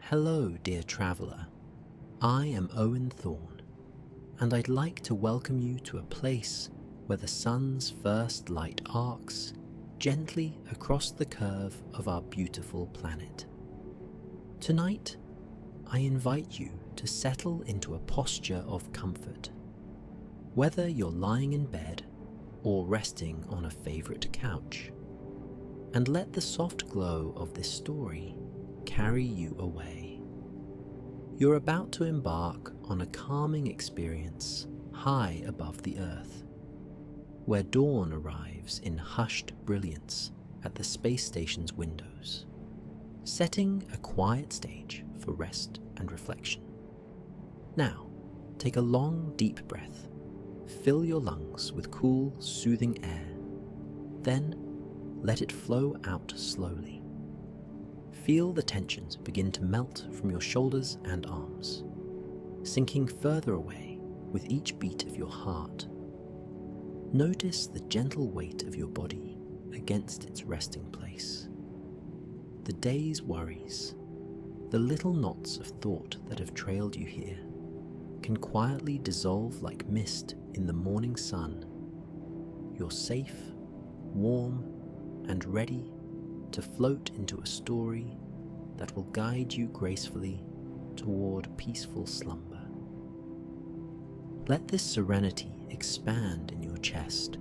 Hello, dear traveller. I am Owen Thorne, and I'd like to welcome you to a place where the sun's first light arcs gently across the curve of our beautiful planet. Tonight, I invite you to settle into a posture of comfort. Whether you're lying in bed or resting on a favourite couch, and let the soft glow of this story carry you away. You're about to embark on a calming experience high above the earth, where dawn arrives in hushed brilliance at the space station's windows, setting a quiet stage for rest and reflection. Now, take a long, deep breath. Fill your lungs with cool, soothing air. Then, let it flow out slowly. Feel the tensions begin to melt from your shoulders and arms, sinking further away with each beat of your heart. Notice the gentle weight of your body against its resting place. The day's worries, the little knots of thought that have trailed you here, can quietly dissolve like mist in the morning sun. You're safe, warm, and ready to float into a story that will guide you gracefully toward peaceful slumber. Let this serenity expand in your chest.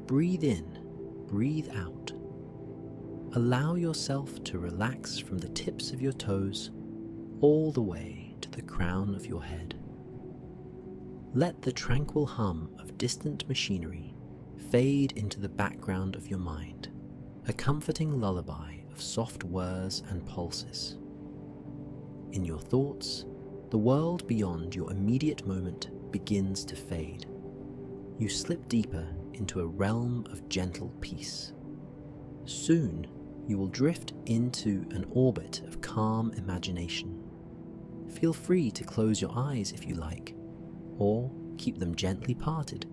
Breathe in, breathe out. Allow yourself to relax from the tips of your toes all the way to the crown of your head. Let the tranquil hum of distant machinery fade into the background of your mind, a comforting lullaby of soft whirs and pulses. In your thoughts, the world beyond your immediate moment begins to fade. You slip deeper into a realm of gentle peace. Soon, you will drift into an orbit of calm imagination. Feel free to close your eyes if you like, or keep them gently parted,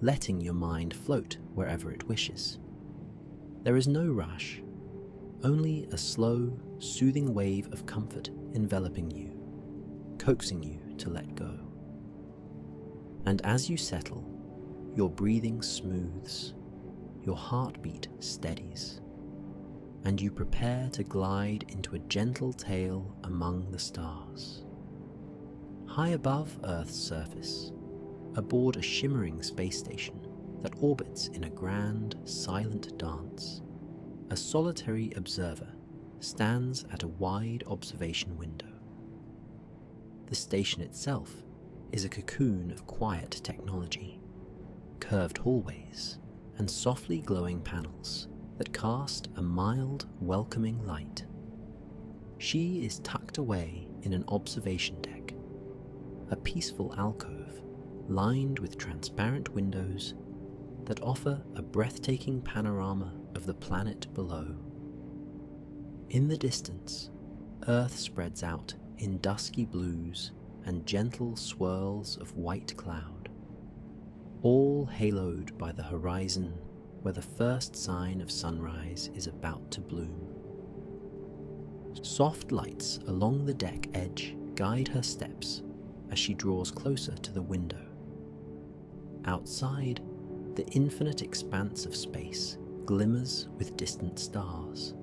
letting your mind float wherever it wishes. There is no rush, only a slow, soothing wave of comfort enveloping you, coaxing you to let go. And as you settle, your breathing smooths, your heartbeat steadies, and you prepare to glide into a gentle tale among the stars. High above Earth's surface, aboard a shimmering space station that orbits in a grand, silent dance, a solitary observer stands at a wide observation window. The station itself is a cocoon of quiet technology, curved hallways, and softly glowing panels that cast a mild, welcoming light. She is tucked away in an observation deck, a peaceful alcove lined with transparent windows that offer a breathtaking panorama of the planet below. In the distance, Earth spreads out in dusky blues and gentle swirls of white cloud, all haloed by the horizon where the first sign of sunrise is about to bloom. Soft lights along the deck edge guide her steps as she draws closer to the window. Outside, the infinite expanse of space glimmers with distant stars,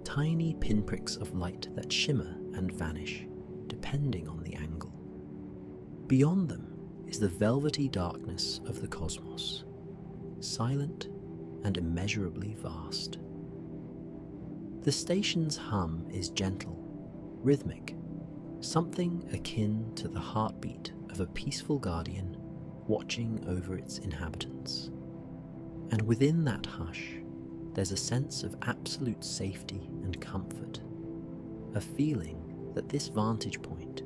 tiny pinpricks of light that shimmer and vanish depending on the angle. Beyond them is the velvety darkness of the cosmos, silent and immeasurably vast. The station's hum is gentle, rhythmic, something akin to the heartbeat of a peaceful guardian watching over its inhabitants. And within that hush, there's a sense of absolute safety and comfort, a feeling that this vantage point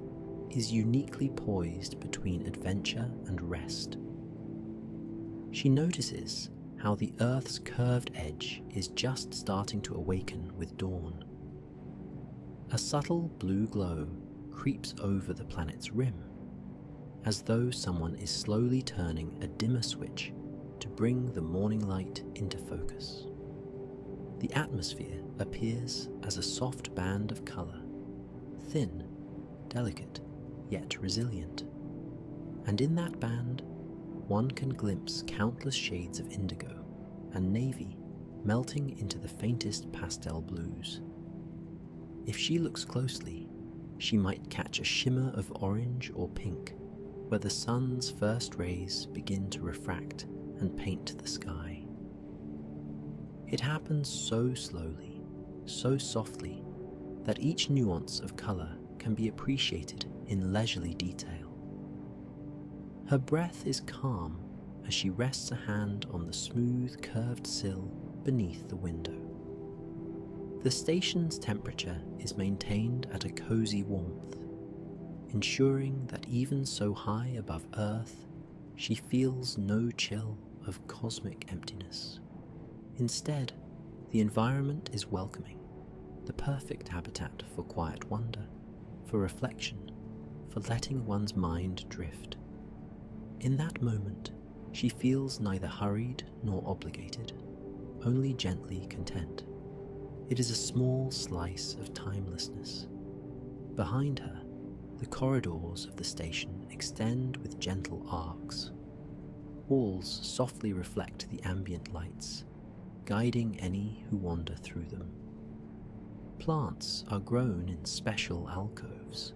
is uniquely poised between adventure and rest. She notices how the Earth's curved edge is just starting to awaken with dawn. A subtle blue glow creeps over the planet's rim, as though someone is slowly turning a dimmer switch to bring the morning light into focus. The atmosphere appears as a soft band of colour, thin, delicate, yet resilient. And in that band, one can glimpse countless shades of indigo and navy melting into the faintest pastel blues. If she looks closely, she might catch a shimmer of orange or pink where the sun's first rays begin to refract and paint the sky. It happens so slowly, so softly, that each nuance of colour can be appreciated in leisurely detail. Her breath is calm as she rests a hand on the smooth, curved sill beneath the window. The station's temperature is maintained at a cosy warmth, ensuring that even so high above Earth, she feels no chill of cosmic emptiness. Instead, the environment is welcoming, the perfect habitat for quiet wonder, for reflection, for letting one's mind drift. In that moment, she feels neither hurried nor obligated, only gently content. It is a small slice of timelessness. Behind her, the corridors of the station extend with gentle arcs. Walls softly reflect the ambient lights, guiding any who wander through them. Plants are grown in special alcoves,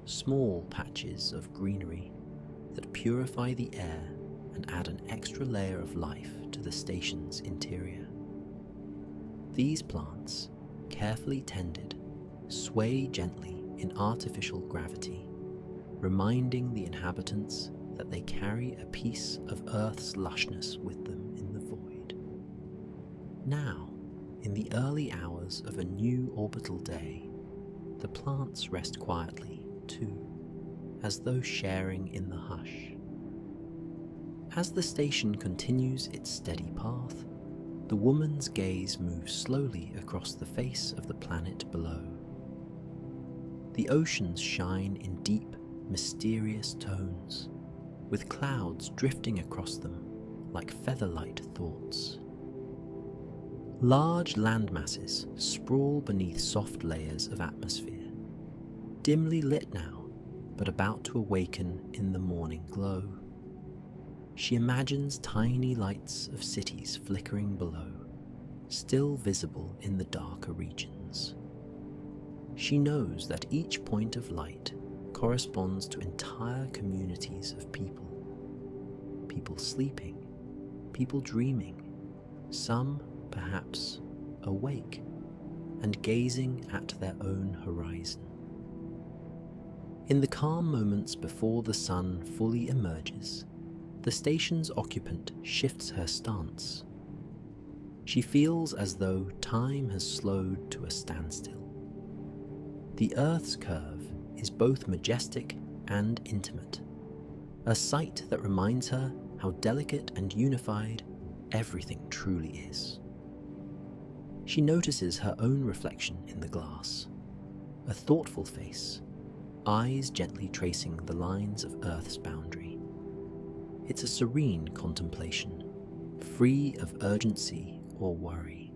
small patches of greenery that purify the air and add an extra layer of life to the station's interior. These plants, carefully tended, sway gently in artificial gravity, reminding the inhabitants that they carry a piece of Earth's lushness with them in the void. Now, in the early hours of a new orbital day, the plants rest quietly, too, as though sharing in the hush. As the station continues its steady path, the woman's gaze moves slowly across the face of the planet below. The oceans shine in deep, mysterious tones, with clouds drifting across them like feather-light thoughts. Large landmasses sprawl beneath soft layers of atmosphere, dimly lit now, but about to awaken in the morning glow. She imagines tiny lights of cities flickering below, still visible in the darker regions. She knows that each point of light corresponds to entire communities of people. People sleeping, people dreaming, some perhaps awake and gazing at their own horizon. In the calm moments before the sun fully emerges, the station's occupant shifts her stance. She feels as though time has slowed to a standstill. The Earth's curve is both majestic and intimate, a sight that reminds her how delicate and unified everything truly is. She notices her own reflection in the glass, a thoughtful face, eyes gently tracing the lines of Earth's boundary. It's a serene contemplation, free of urgency or worry.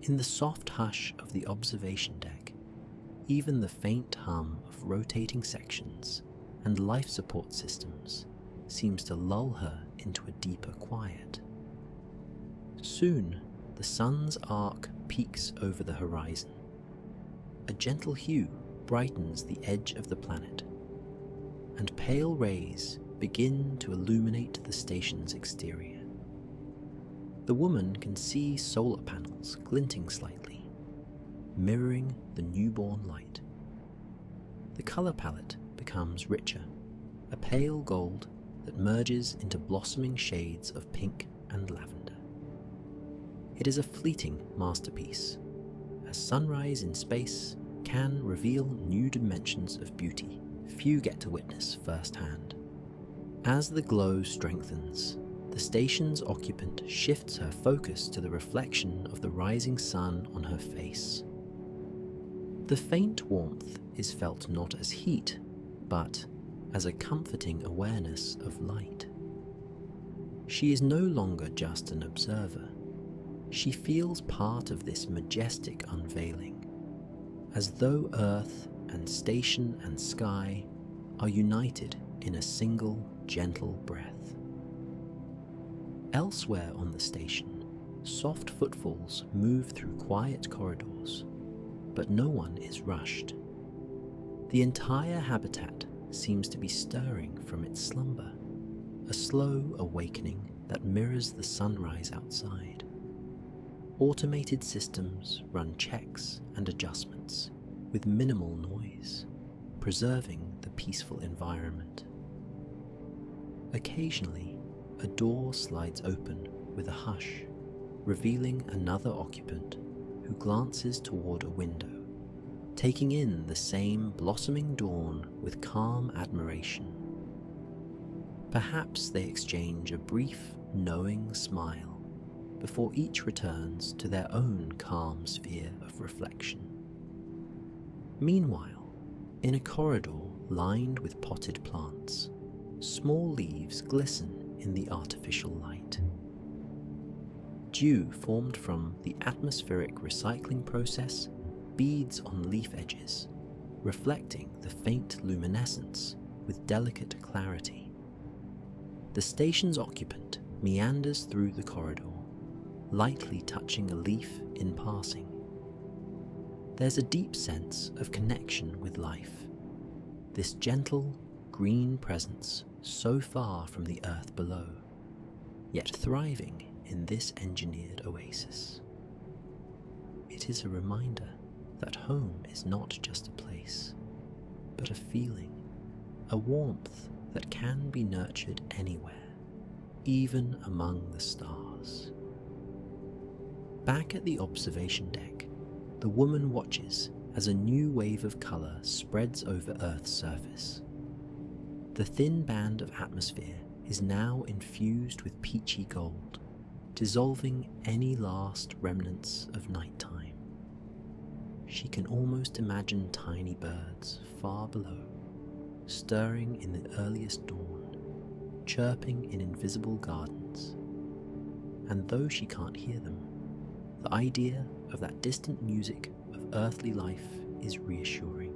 In the soft hush of the observation deck, even the faint hum of rotating sections and life support systems seems to lull her into a deeper quiet. Soon, the sun's arc peaks over the horizon. A gentle hue brightens the edge of the planet, and pale rays begin to illuminate the station's exterior. The woman can see solar panels glinting slightly, mirroring the newborn light. The color palette becomes richer, a pale gold that merges into blossoming shades of pink and lavender. It is a fleeting masterpiece, as sunrise in space can reveal new dimensions of beauty few get to witness firsthand. As the glow strengthens, the station's occupant shifts her focus to the reflection of the rising sun on her face. The faint warmth is felt not as heat, but as a comforting awareness of light. She is no longer just an observer. She feels part of this majestic unveiling, as though earth and station and sky are united in a single gentle breath. Elsewhere on the station, soft footfalls move through quiet corridors, but no one is rushed. The entire habitat seems to be stirring from its slumber, a slow awakening that mirrors the sunrise outside. Automated systems run checks and adjustments with minimal noise, preserving the peaceful environment. Occasionally, a door slides open with a hush, revealing another occupant who glances toward a window, taking in the same blossoming dawn with calm admiration. Perhaps they exchange a brief, knowing smile before each returns to their own calm sphere of reflection. Meanwhile, in a corridor lined with potted plants, small leaves glisten in the artificial light. Dew formed from the atmospheric recycling process beads on leaf edges, reflecting the faint luminescence with delicate clarity. The station's occupant meanders through the corridor, lightly touching a leaf in passing. There's a deep sense of connection with life, this gentle, green presence so far from the earth below, yet thriving in this engineered oasis. It is a reminder that home is not just a place, but a feeling, a warmth that can be nurtured anywhere, even among the stars. Back at the observation deck, the woman watches as a new wave of colour spreads over Earth's surface. The thin band of atmosphere is now infused with peachy gold, dissolving any last remnants of nighttime. She can almost imagine tiny birds far below, stirring in the earliest dawn, chirping in invisible gardens. And though she can't hear them, the idea of that distant music of earthly life is reassuring.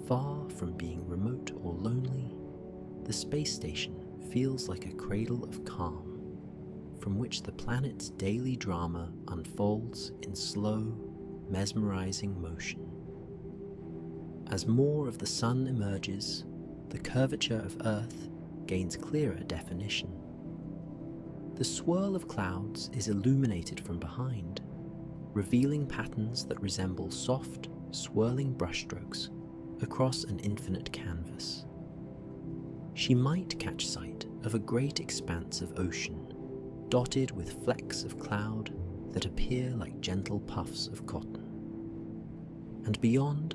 Far from being remote or lonely, the space station feels like a cradle of calm, from which the planet's daily drama unfolds in slow, mesmerizing motion. As more of the sun emerges, the curvature of Earth gains clearer definition. The swirl of clouds is illuminated from behind, revealing patterns that resemble soft, swirling brushstrokes across an infinite canvas. She might catch sight of a great expanse of ocean, dotted with flecks of cloud that appear like gentle puffs of cotton. And beyond,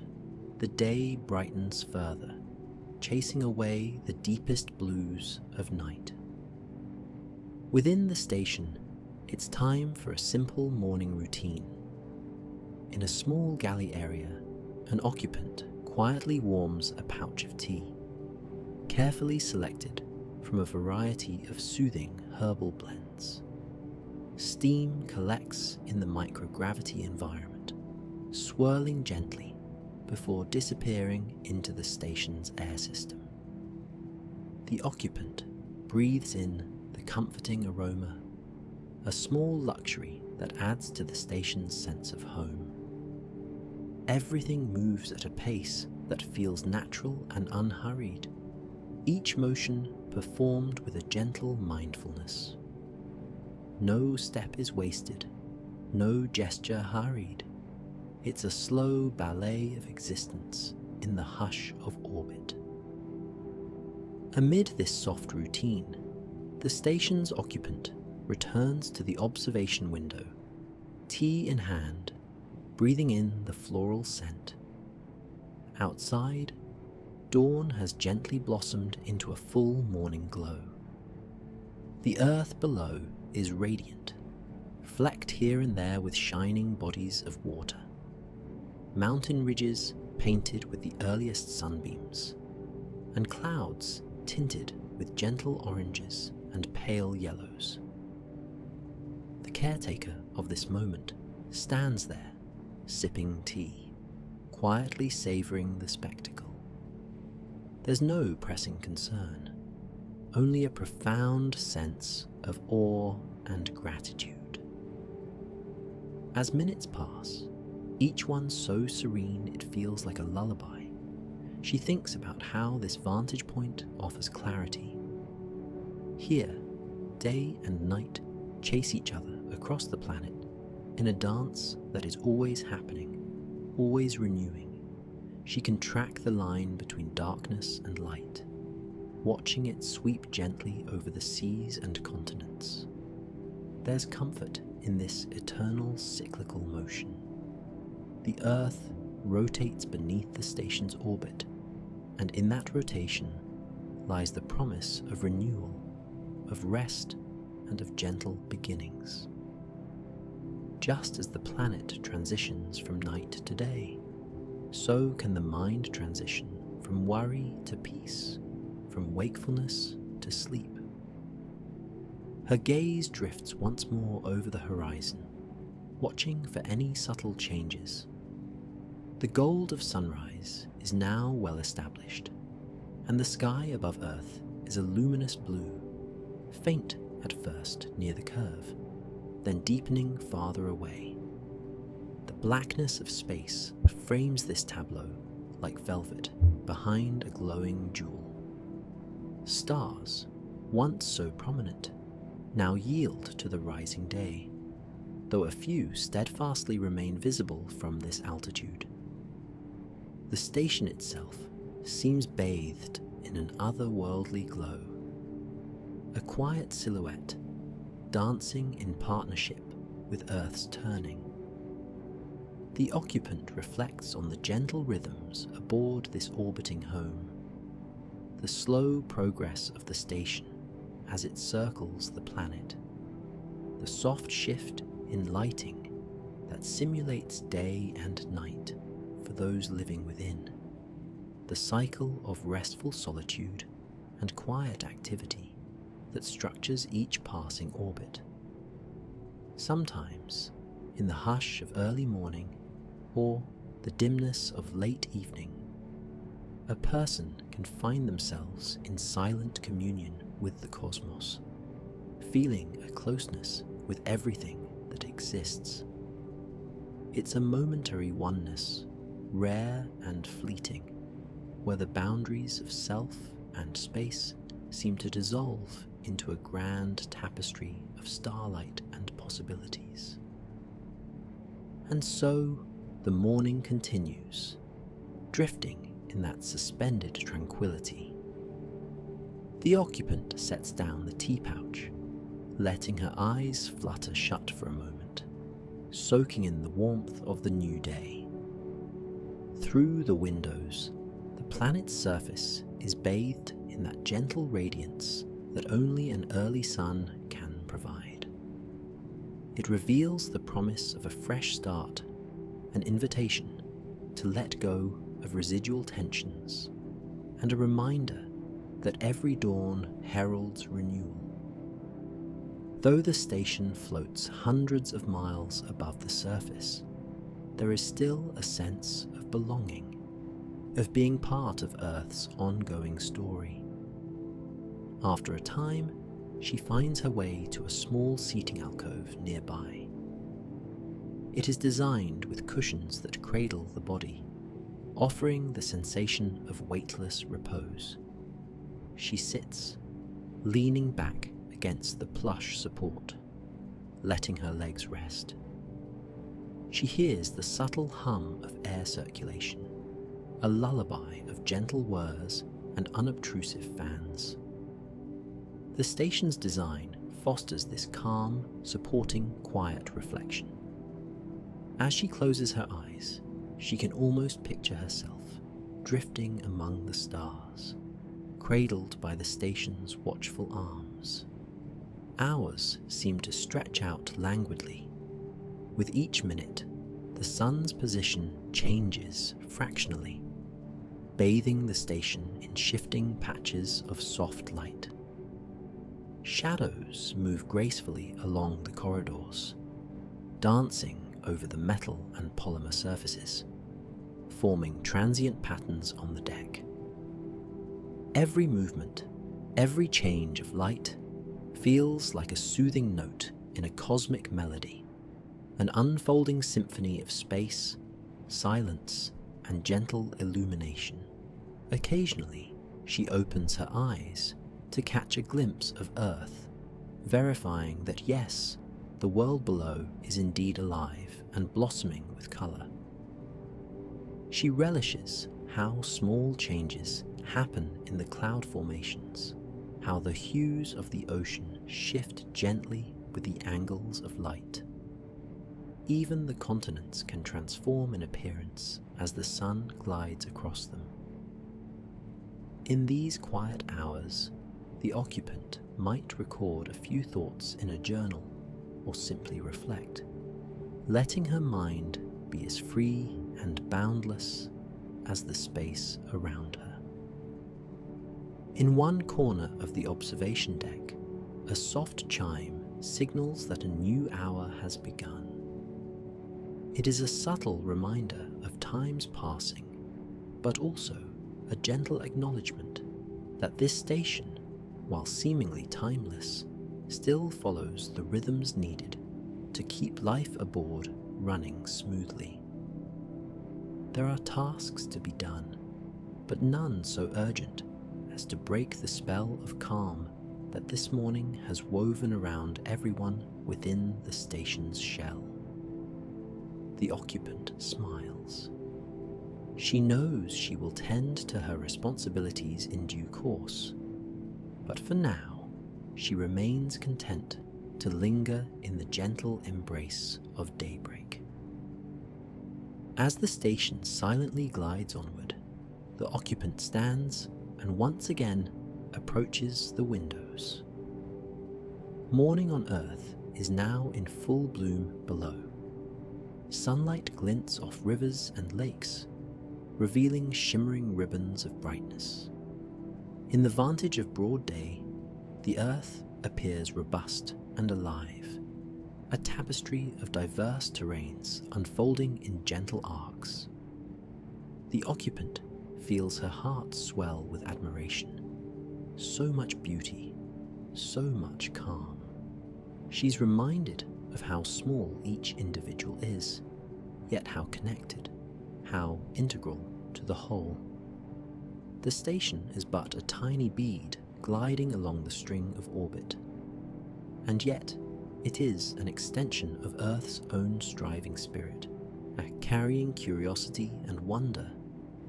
the day brightens further, chasing away the deepest blues of night. Within the station, it's time for a simple morning routine. In a small galley area, an occupant quietly warms a pouch of tea, carefully selected from a variety of soothing herbal blends. Steam collects in the microgravity environment, swirling gently before disappearing into the station's air system. The occupant breathes in the comforting aroma, a small luxury that adds to the station's sense of home. Everything moves at a pace that feels natural and unhurried, each motion performed with a gentle mindfulness. No step is wasted, no gesture hurried. It's a slow ballet of existence in the hush of orbit. Amid this soft routine, the station's occupant returns to the observation window, tea in hand, breathing in the floral scent. Outside, dawn has gently blossomed into a full morning glow. The earth below is radiant, flecked here and there with shining bodies of water. Mountain ridges painted with the earliest sunbeams, and clouds tinted with gentle oranges and pale yellows. The caretaker of this moment stands there, sipping tea, quietly savouring the spectacle. There's no pressing concern, only a profound sense of awe and gratitude. As minutes pass, each one so serene it feels like a lullaby, she thinks about how this vantage point offers clarity. Here, day and night chase each other across the planet in a dance that is always happening, always renewing. She can track the line between darkness and light, watching it sweep gently over the seas and continents. There's comfort in this eternal cyclical motion. The Earth rotates beneath the station's orbit, and in that rotation lies the promise of renewal, of rest, and of gentle beginnings. Just as the planet transitions from night to day, so can the mind transition from worry to peace, from wakefulness to sleep. Her gaze drifts once more over the horizon, watching for any subtle changes. The gold of sunrise is now well established, and the sky above Earth is a luminous blue, faint at first near the curve, then deepening farther away. The blackness of space frames this tableau like velvet behind a glowing jewel. Stars, once so prominent, now yield to the rising day, though a few steadfastly remain visible from this altitude. The station itself seems bathed in an otherworldly glow, a quiet silhouette dancing in partnership with Earth's turning. The occupant reflects on the gentle rhythms aboard this orbiting home, the slow progress of the station as it circles the planet, the soft shift in lighting that simulates day and night for those living within, the cycle of restful solitude and quiet activity that structures each passing orbit. Sometimes, in the hush of early morning or the dimness of late evening, a person can find themselves in silent communion with the cosmos, feeling a closeness with everything that exists. It's a momentary oneness, rare and fleeting, where the boundaries of self and space seem to dissolve into a grand tapestry of starlight and possibilities. And so the morning continues, drifting in that suspended tranquility. The occupant sets down the tea pouch, letting her eyes flutter shut for a moment, soaking in the warmth of the new day. Through the windows, the planet's surface is bathed in that gentle radiance that only an early sun can provide. It reveals the promise of a fresh start, an invitation to let go of residual tensions, and a reminder that every dawn heralds renewal. Though the station floats hundreds of miles above the surface, there is still a sense of belonging, of being part of Earth's ongoing story. After a time, she finds her way to a small seating alcove nearby. It is designed with cushions that cradle the body, offering the sensation of weightless repose. She sits, leaning back against the plush support, letting her legs rest. She hears the subtle hum of air circulation, a lullaby of gentle whirs and unobtrusive fans. The station's design fosters this calm, supporting, quiet reflection. As she closes her eyes, she can almost picture herself drifting among the stars, cradled by the station's watchful arms. Hours seem to stretch out languidly. With each minute, the sun's position changes fractionally, bathing the station in shifting patches of soft light. Shadows move gracefully along the corridors, dancing over the metal and polymer surfaces, forming transient patterns on the deck. Every movement, every change of light feels like a soothing note in a cosmic melody, an unfolding symphony of space, silence, and gentle illumination. Occasionally, she opens her eyes to catch a glimpse of Earth, verifying that yes, the world below is indeed alive and blossoming with colour. She relishes how small changes happen in the cloud formations, how the hues of the ocean shift gently with the angles of light. Even the continents can transform in appearance as the sun glides across them. In these quiet hours, the occupant might record a few thoughts in a journal or simply reflect, letting her mind be as free and boundless as the space around her. In one corner of the observation deck, a soft chime signals that a new hour has begun. It is a subtle reminder of time's passing, but also a gentle acknowledgement that this station, while seemingly timeless, still follows the rhythms needed to keep life aboard running smoothly. There are tasks to be done, but none so urgent as to break the spell of calm that this morning has woven around everyone within the station's shell. The occupant smiles. She knows she will tend to her responsibilities in due course, but for now, she remains content to linger in the gentle embrace of daybreak. As the station silently glides onward, the occupant stands and once again approaches the windows. Morning on Earth is now in full bloom below. Sunlight glints off rivers and lakes, revealing shimmering ribbons of brightness. In the vantage of broad day, the Earth appears robust and alive, a tapestry of diverse terrains unfolding in gentle arcs. The occupant feels her heart swell with admiration. So much beauty, so much calm. She's reminded of how small each individual is, yet how connected, how integral to the whole. The station is but a tiny bead gliding along the string of orbit, and yet it is an extension of Earth's own striving spirit, carrying curiosity and wonder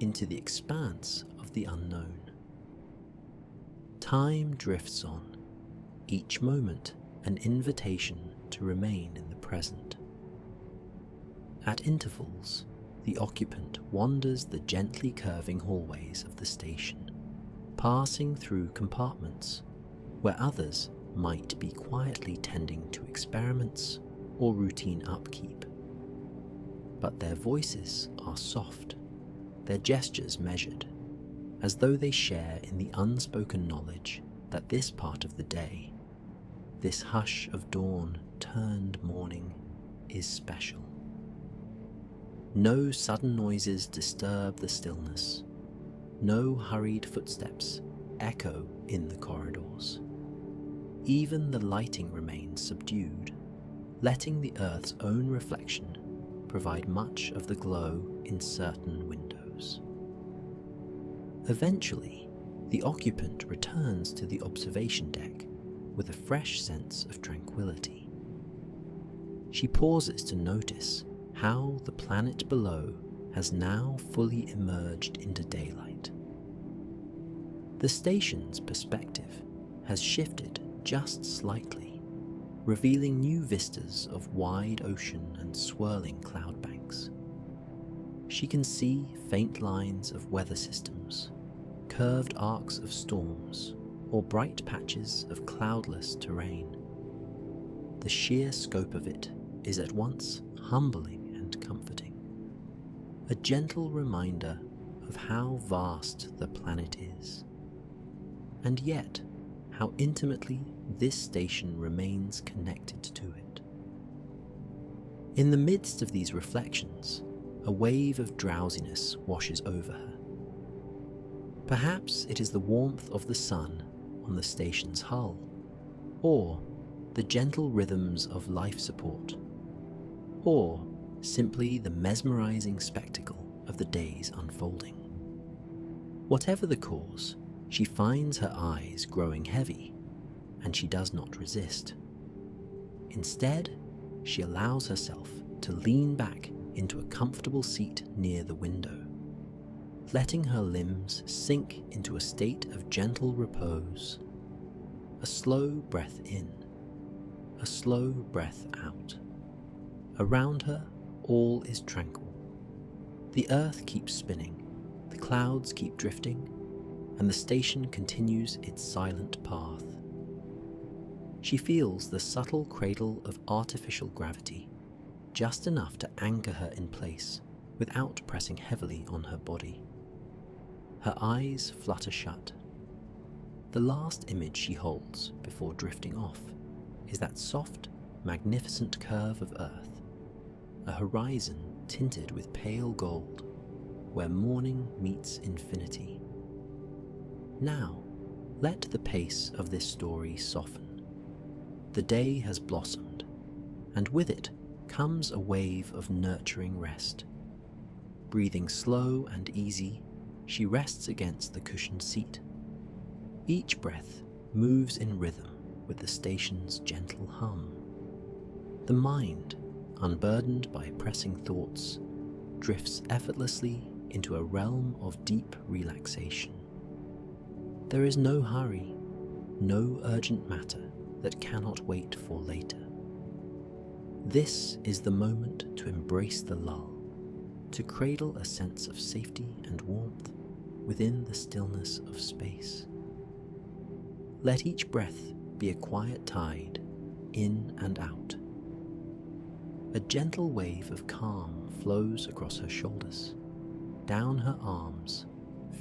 into the expanse of the unknown. Time drifts on, each moment an invitation to remain in the present. At intervals, the occupant wanders the gently curving hallways of the station, passing through compartments where others might be quietly tending to experiments or routine upkeep. But their voices are soft, their gestures measured, as though they share in the unspoken knowledge that this part of the day, this hush of dawn turned morning, is special. No sudden noises disturb the stillness. No hurried footsteps echo in the corridors. Even the lighting remains subdued, letting the Earth's own reflection provide much of the glow in certain windows. Eventually, the occupant returns to the observation deck with a fresh sense of tranquility. She pauses to notice how the planet below has now fully emerged into daylight. The station's perspective has shifted just slightly, revealing new vistas of wide ocean and swirling cloud banks. She can see faint lines of weather systems, curved arcs of storms, or bright patches of cloudless terrain. The sheer scope of it is at once humbling and comforting, a gentle reminder of how vast the planet is, and yet how intimately this station remains connected to it. In the midst of these reflections, a wave of drowsiness washes over her. Perhaps it is the warmth of the sun on the station's hull, or the gentle rhythms of life support, or simply the mesmerizing spectacle of the day's unfolding. Whatever the cause, she finds her eyes growing heavy, and she does not resist. Instead, she allows herself to lean back into a comfortable seat near the window, letting her limbs sink into a state of gentle repose. A slow breath in, a slow breath out. Around her, all is tranquil. The earth keeps spinning, the clouds keep drifting, and the station continues its silent path. She feels the subtle cradle of artificial gravity, just enough to anchor her in place without pressing heavily on her body. Her eyes flutter shut. The last image she holds before drifting off is that soft, magnificent curve of earth, a horizon tinted with pale gold, where morning meets infinity. Now, let the pace of this story soften. The day has blossomed, and with it comes a wave of nurturing rest. Breathing slow and easy, she rests against the cushioned seat. Each breath moves in rhythm with the station's gentle hum. The mind, unburdened by pressing thoughts, drifts effortlessly into a realm of deep relaxation. There is no hurry, no urgent matter that cannot wait for later. This is the moment to embrace the lull, to cradle a sense of safety and warmth within the stillness of space. Let each breath be a quiet tide, in and out. A gentle wave of calm flows across her shoulders, down her arms,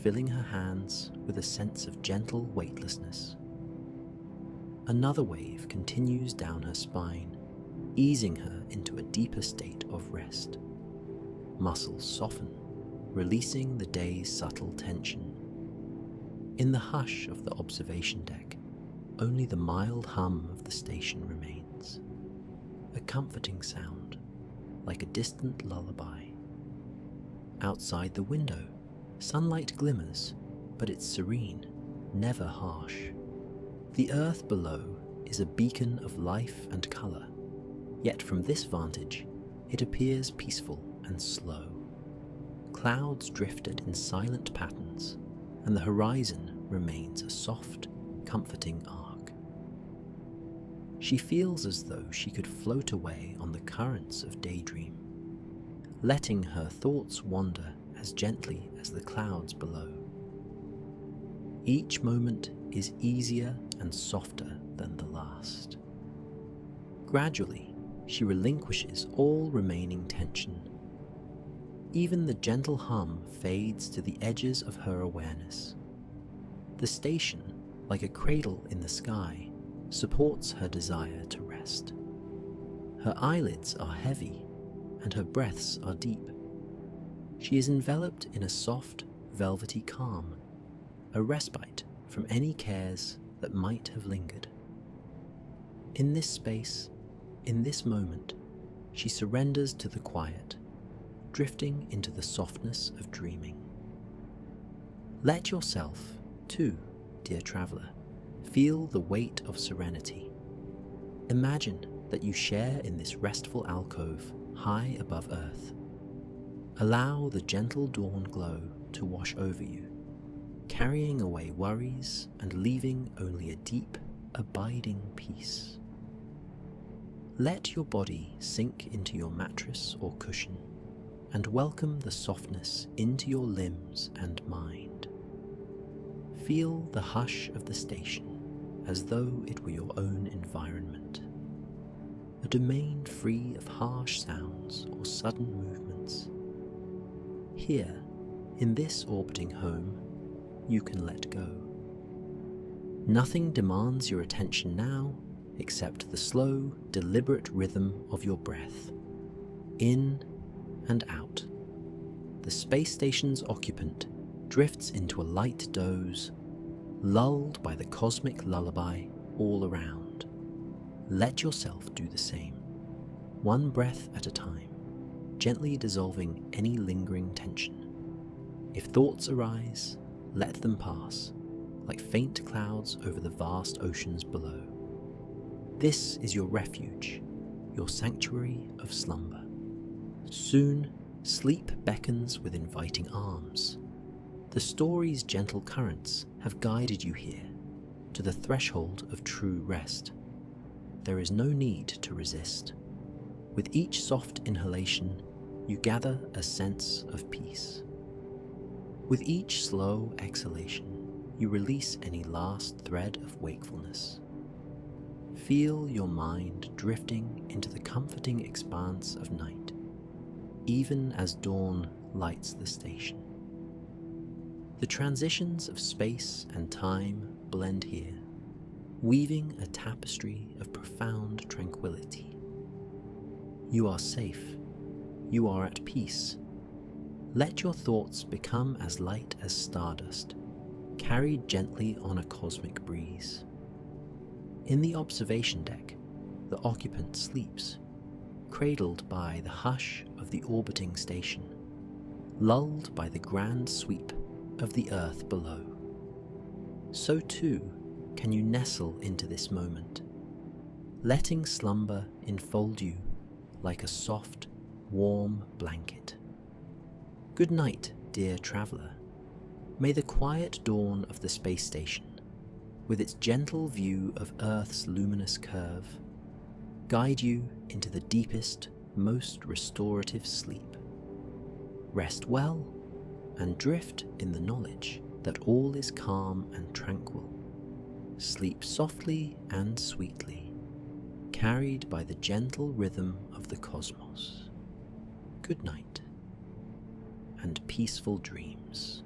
filling her hands with a sense of gentle weightlessness. Another wave continues down her spine, easing her into a deeper state of rest. Muscles soften, releasing the day's subtle tension. In the hush of the observation deck, only the mild hum of the station remains, a comforting sound, like a distant lullaby. Outside the window, sunlight glimmers, but it's serene, never harsh. The earth below is a beacon of life and colour, yet from this vantage, it appears peaceful and slow. Clouds drifted in silent patterns, and the horizon remains a soft, comforting arc. She feels as though she could float away on the currents of daydream, letting her thoughts wander as gently as the clouds below. Each moment is easier and softer than the last. Gradually, she relinquishes all remaining tension. Even the gentle hum fades to the edges of her awareness. The station, like a cradle in the sky, supports her desire to rest. Her eyelids are heavy, and her breaths are deep. She is enveloped in a soft, velvety calm, a respite from any cares that might have lingered. In this space, in this moment, she surrenders to the quiet, drifting into the softness of dreaming. Let yourself, too, dear traveller, feel the weight of serenity. Imagine that you share in this restful alcove high above earth. Allow the gentle dawn glow to wash over you, carrying away worries and leaving only a deep, abiding peace. Let your body sink into your mattress or cushion and welcome the softness into your limbs and mind. Feel the hush of the station as though it were your own environment, a domain free of harsh sounds or sudden movements. Here, in this orbiting home, you can let go. Nothing demands your attention now except the slow, deliberate rhythm of your breath, in and out, the space station's occupant drifts into a light doze, lulled by the cosmic lullaby all around. Let yourself do the same, one breath at a time, gently dissolving any lingering tension. If thoughts arise, let them pass, like faint clouds over the vast oceans below. This is your refuge, your sanctuary of slumber. Soon, sleep beckons with inviting arms. The story's gentle currents have guided you here, to the threshold of true rest. There is no need to resist. With each soft inhalation, you gather a sense of peace. With each slow exhalation, you release any last thread of wakefulness. Feel your mind drifting into the comforting expanse of night, even as dawn lights the station. The transitions of space and time blend here, weaving a tapestry of profound tranquility. You are safe. You are at peace. Let your thoughts become as light as stardust, carried gently on a cosmic breeze. In the observation deck, the occupant sleeps, cradled by the hush of the orbiting station, lulled by the grand sweep of the earth below. So too can you nestle into this moment, letting slumber enfold you like a soft, warm blanket. Good night, dear traveler. May the quiet dawn of the space station, with its gentle view of Earth's luminous curve, guide you into the deepest, most restorative sleep. Rest well and drift in the knowledge that all is calm and tranquil. Sleep softly and sweetly, carried by the gentle rhythm of the cosmos. Good night and peaceful dreams.